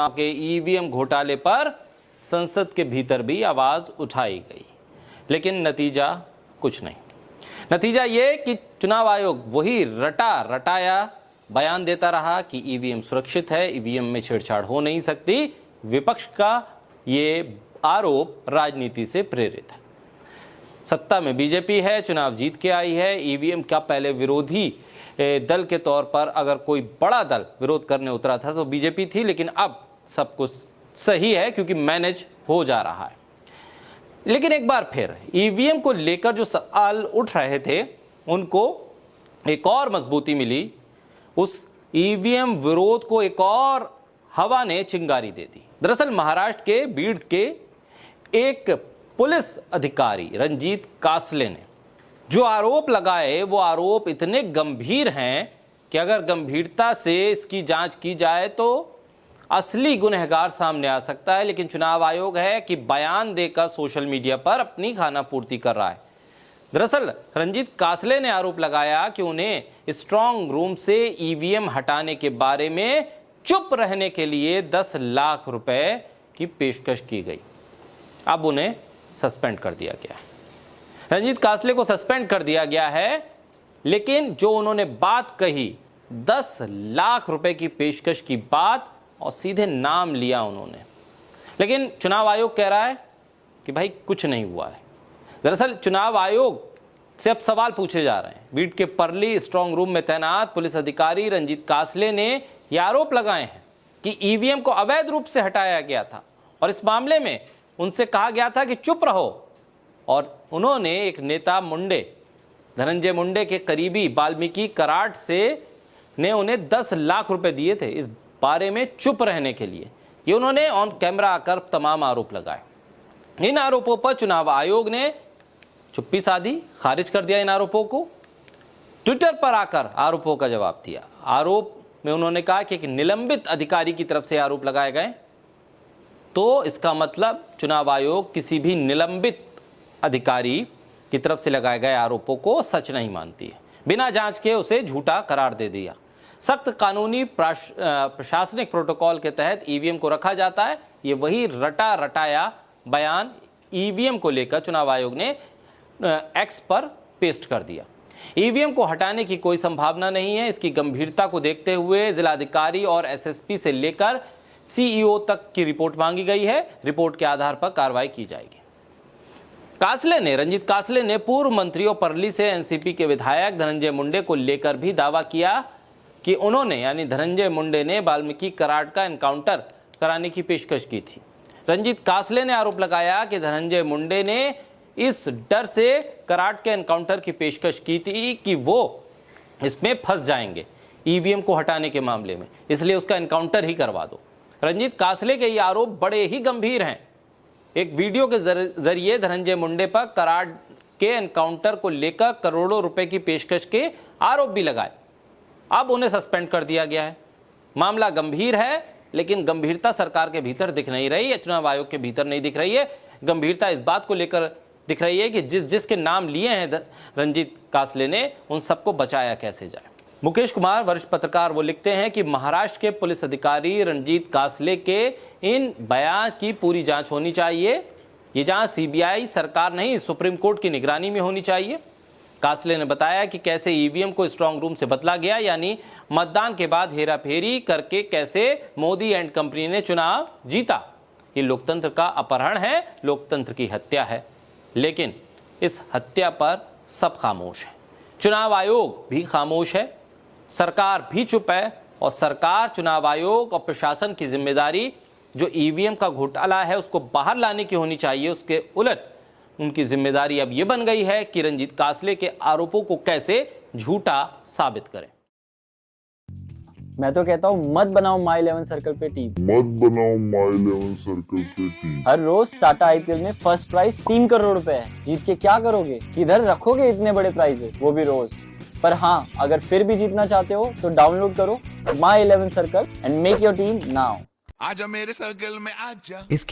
के ईवीएम घोटाले पर संसद के भीतर भी आवाज उठाई गई, लेकिन नतीजा कुछ नहीं। नतीजा ये कि चुनाव आयोग वही रटा रटाया बयान देता रहा कि ईवीएम सुरक्षित है, ईवीएम में छेड़छाड़ हो नहीं सकती। विपक्ष का ये आरोप राजनीति से प्रेरित है। सत्ता में बीजेपी है, चुनाव जीत के आई है। ईवीएम का पहले विरोधी दल के तौर पर अगर कोई बड़ा दल विरोध करने उतरा था तो बीजेपी थी, लेकिन अब सब कुछ सही है क्योंकि मैनेज हो जा रहा है। लेकिन एक बार फिर ईवीएम को लेकर जो सवाल उठ रहे थे उनको एक और मजबूती मिली। उस ईवीएम विरोध को एक और हवा ने चिंगारी दे दी। दरअसल महाराष्ट्र के बीड के एक पुलिस अधिकारी रंजीत कासले ने जो आरोप लगाए वो आरोप इतने गंभीर हैं कि अगर गंभीरता से इसकी जांच की जाए तो असली गुनहगार सामने आ सकता है। लेकिन चुनाव आयोग है कि बयान देकर सोशल मीडिया पर अपनी खाना पूर्ति कर रहा है। दरअसल रंजीत कासले ने आरोप लगाया कि उन्हें स्ट्रांग रूम से ईवीएम हटाने के बारे में चुप रहने के लिए 10 लाख रुपए की पेशकश की गई। अब उन्हें सस्पेंड कर दिया गया है। रंजीत कासले को सस्पेंड कर दिया गया है, लेकिन जो उन्होंने बात कही 10 लाख रुपए की पेशकश की बात और सीधे नाम लिया उन्होंने। लेकिन चुनाव आयोग कह रहा है कि भाई कुछ नहीं हुआ है। दरअसल चुनाव आयोग से अब सवाल पूछे जा रहे हैं। बीड के परली स्ट्रांग रूम में तैनात पुलिस अधिकारी रंजीत कासले ने यह आरोप लगाए हैं कि ईवीएम को अवैध रूप से हटाया गया था और इस मामले में उनसे कहा गया था कि चुप रहो। और उन्होंने एक नेता मुंडे, धनंजय मुंडे के करीबी वाल्मीकि कराट से ने उन्हें 10 लाख रुपए दिए थे इस बारे में चुप रहने के लिए। ये उन्होंने ऑन कैमरा आकर तमाम आरोप लगाए। इन आरोपों पर चुनाव आयोग ने चुप्पी साधी, खारिज कर दिया इन आरोपों को। ट्विटर पर आकर आरोपों का जवाब दिया। आरोप में उन्होंने कहा कि एक निलंबित अधिकारी की तरफ से आरोप लगाए गए, तो इसका मतलब चुनाव आयोग किसी भी निलंबित अधिकारी की तरफ से लगाए गए आरोपों को सच नहीं मानती है। बिना जांच के उसे झूठा करार दे दिया। सख्त कानूनी प्रशासनिक प्रोटोकॉल के तहत ईवीएम को रखा जाता है। ये वही रटा रटाया बयान ईवीएम को लेकर चुनाव आयोग ने एक्स पर पेस्ट कर दिया। ईवीएम को हटाने की कोई संभावना नहीं है। इसकी गंभीरता को देखते हुए जिलाधिकारी और एसएसपी से लेकर सीईओ तक की रिपोर्ट मांगी गई है। रिपोर्ट के आधार पर कार्रवाई की जाएगी। रंजीत कासले ने पूर्व मंत्रियों परली से एनसीपी के विधायक धनंजय मुंडे को लेकर भी दावा किया कि उन्होंने यानी धनंजय मुंडे ने वाल्मीकि कराट का एनकाउंटर कराने की पेशकश की थी। रंजीत कासले ने आरोप लगाया कि धनंजय मुंडे ने इस डर से कराट के एनकाउंटर की पेशकश की थी कि वो इसमें फंस जाएंगे ईवीएम को हटाने के मामले में, इसलिए उसका एनकाउंटर ही करवा दो। रंजीत कासले के ये आरोप बड़े ही गंभीर हैं। एक वीडियो के जरिए धनंजय मुंडे पर कराट के एनकाउंटर को लेकर करोड़ों रुपए की पेशकश के आरोप भी लगाए। अब उन्हें सस्पेंड कर दिया गया है। मामला गंभीर है, लेकिन गंभीरता सरकार के भीतर दिख नहीं रही है, चुनाव आयोग के भीतर नहीं दिख रही है। गंभीरता इस बात को लेकर दिख रही है कि जिसके नाम लिए हैं रंजीत कासले ने, उन सबको बचाया कैसे जाए। मुकेश कुमार वरिष्ठ पत्रकार वो लिखते हैं कि महाराष्ट्र के पुलिस अधिकारी रंजीत कासले के इन बयान की पूरी जांच होनी चाहिए। ये जांच सीबीआई सरकार नहीं, सुप्रीम कोर्ट की निगरानी में होनी चाहिए। कासले ने बताया कि कैसे ईवीएम को स्ट्रांग रूम से बदला गया, यानी मतदान के बाद हेराफेरी करके कैसे मोदी एंड कंपनी ने चुनाव जीता। ये लोकतंत्र का अपहरण है, लोकतंत्र की हत्या है। लेकिन इस हत्या पर सब खामोश है। चुनाव आयोग भी खामोश है, सरकार भी चुप है। और सरकार, चुनाव आयोग और प्रशासन की जिम्मेदारी जो ईवीएम का घोटाला है उसको बाहर लाने की होनी चाहिए। उसके उलट उनकी जिम्मेदारी अब यह बन गई है कि रंजीत कासले के आरोपों को कैसे झूठा साबित करें। मैं तो कहता हूँ मत बनाओ माई 11 सर्कल पे टीम। हर रोज टाटा आईपीएल में फर्स्ट प्राइज 3 करोड़ रुपए है। जीत के क्या करोगे? किधर रखोगे इतने बड़े प्राइजेस, वो भी रोज। पर हाँ, अगर फिर भी जीतना चाहते हो तो डाउनलोड करो माई 11 circle and make your team now. आजा मेरे सर्कल में आजा। इस